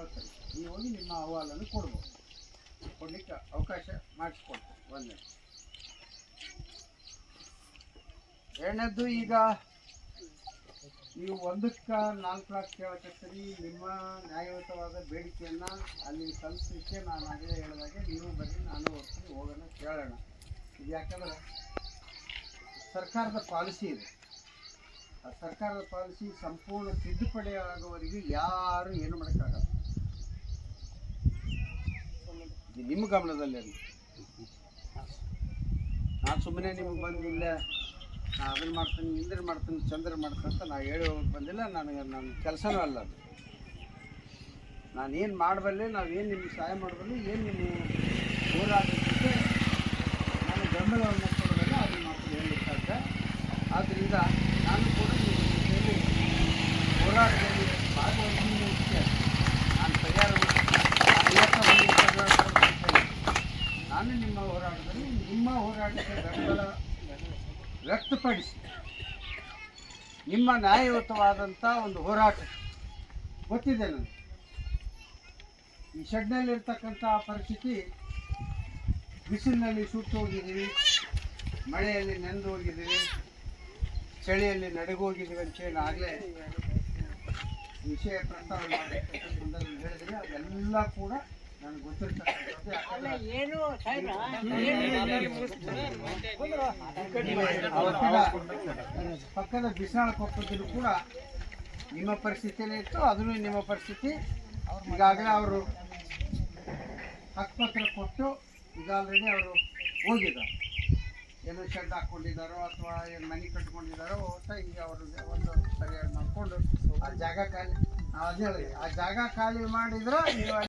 ಕಳ್ತಾರೆ. ನೀವು ಹೋಗಿ ನಿಮ್ಮ ಅಹವಾಲನ್ನು ಕೊಡ್ಬೋದು, ಕೊಡಲಿಕ್ಕೆ ಅವಕಾಶ ಮಾಡಿಸ್ಕೊಡ್ತೀವಿ. ಒಂದೇ ಎರಡನೇದ್ದು, ಈಗ ನೀವು 1ಕ್ಕೆ 4 ಲಕ್ಷ ಕೇಳಕತ್ತೀರಿ. ನಿಮ್ಮ ನ್ಯಾಯಯುತವಾದ ಬೇಡಿಕೆಯನ್ನು ಅಲ್ಲಿ ಸಲ್ಲಿಸಲಿಕ್ಕೆ ನಾನು ಆಗಲೇ ಹೇಳಿದಾಗೆ ನೀವು ಬನ್ನಿ, ನಾನು ಹೋಗ್ತೀನಿ, ಹೋಗೋಣ, ಕೇಳೋಣ. ಇದು ಯಾಕಂದ್ರೆ ಸರ್ಕಾರದ ಪಾಲಿಸಿ ಇದೆ. ಆ ಸರ್ಕಾರದ ಪಾಲಿಸಿ ಸಂಪೂರ್ಣ ತಿದ್ದುಪಡಿ ಆಗುವವರೆಗೆ ಯಾರು ಏನು ಮಾಡೋಕ್ಕಾಗಲ್ಲ. ಇದು ನಿಮ್ಮ ಗಮನದಲ್ಲಿ. ನಾನು ಸುಮ್ಮನೆ ನಿಮಗೆ ಬಂದು ಇಲ್ಲ ನಾನು ಅದನ್ನು ಮಾಡ್ತೀನಿ, ಇಂದ್ರ ಮಾಡ್ತೀನಿ, ಚಂದ್ರ ಮಾಡ್ತೀನಿ ಅಂತ ನಾನು ಹೇಳಿ ಹೋಗಕ್ಕೆ ಬಂದಿಲ್ಲ. ನನ್ನ ಕೆಲಸನೂ ಅಲ್ಲ ಅದು. ನಾನೇನು ಮಾಡಬಲ್ಲೆ, ನಾವೇನು ನಿಮ್ಗೆ ಸಹಾಯ ಮಾಡಬಲ್ಲೆ, ಏನು ನಿಮ್ಮ ಹೋರಾಟಕ್ಕೆ ನಾನು ಬೆಂಬಲವನ್ನು ಕೊಡಬಲ್ಲೆ, ಅದನ್ನು ಮಾತ್ರ ಹೇಳಲಿಕ್ಕೆ ಸಾಧ್ಯ. ಆದ್ದರಿಂದ ನಾನು ಕೂಡ ನಿಮ್ಮ ಜೊತೆಯಲ್ಲಿ ಹೋರಾಟದಲ್ಲಿ ಭಾಗವಹಿಸಲಿಕ್ಕೆ ನಾನು ತಯಾರು. ನಾನು ನಿಮ್ಮ ಹೋರಾಟದಲ್ಲಿ ನಿಮ್ಮ ಹೋರಾಟಕ್ಕೆ ಬೆಂಬಲ ವ್ಯಕ್ತಪಡಿಸಿ ನಿಮ್ಮ ನ್ಯಾಯಯುತವಾದಂಥ ಒಂದು ಹೋರಾಟ ಗೊತ್ತಿದೆ ನನಗೆ. ಈ ಶೆಡ್ನಲ್ಲಿರ್ತಕ್ಕಂಥ ಪರಿಸ್ಥಿತಿ, ಬಿಸಿಲಿನಲ್ಲಿ ಸುಟ್ಟು ಹೋಗಿದ್ದೀವಿ, ಮಳೆಯಲ್ಲಿ ನೆಂದು ಹೋಗಿದ್ದೀವಿ, ಚಳಿಯಲ್ಲಿ ನಡಗೋಗಿದ್ದೀವಿ ಅಂತೇಳಿ ಆಗಲೇ ವಿಷಯ ಪ್ರಸ್ತಾವನೆ ಮಾಡಿರ್ತಕ್ಕಂಥ ಸಂದರ್ಭದಲ್ಲಿ ಹೇಳಿದರೆ ಅದೆಲ್ಲ ಕೂಡ ನನಗೆ ಗೊತ್ತಿರ್ತಕ್ಕಂಥದ್ದು. ಪಕ್ಕದ ಬಿಸಾಳ ಕೊಪ್ಪದಲ್ಲೂ ಕೂಡ ನಿಮ್ಮ ಪರಿಸ್ಥಿತಿಯಲ್ಲೇ ಇತ್ತು, ಅದನ್ನು ನಿಮ್ಮ ಪರಿಸ್ಥಿತಿ. ಈಗಾಗಲೇ ಅವರು ಹಕ್ಕುಪತ್ರ ಕೊಟ್ಟು ಈಗ ಆಲ್ರೆಡಿ ಅವರು ಹೋಗಿದ್ದಾರೆ. ಏನೋ ಶೆಡ್ ಹಾಕ್ಕೊಂಡಿದ್ದಾರೋ ಅಥವಾ ಏನು ಮನೆ ಕಟ್ಕೊಂಡಿದ್ದಾರೋ ಅಂತ ಈಗ ಅವರು ಒಂದು ಸರಿಯಾಗಿ ಮಾಡಿಕೊಂಡು ಆ ಜಾಗ ಖಾಲಿ, ಅದೇ ಆ ಜಾಗ ಖಾಲಿ ಮಾಡಿದ್ರೆ ನೀವು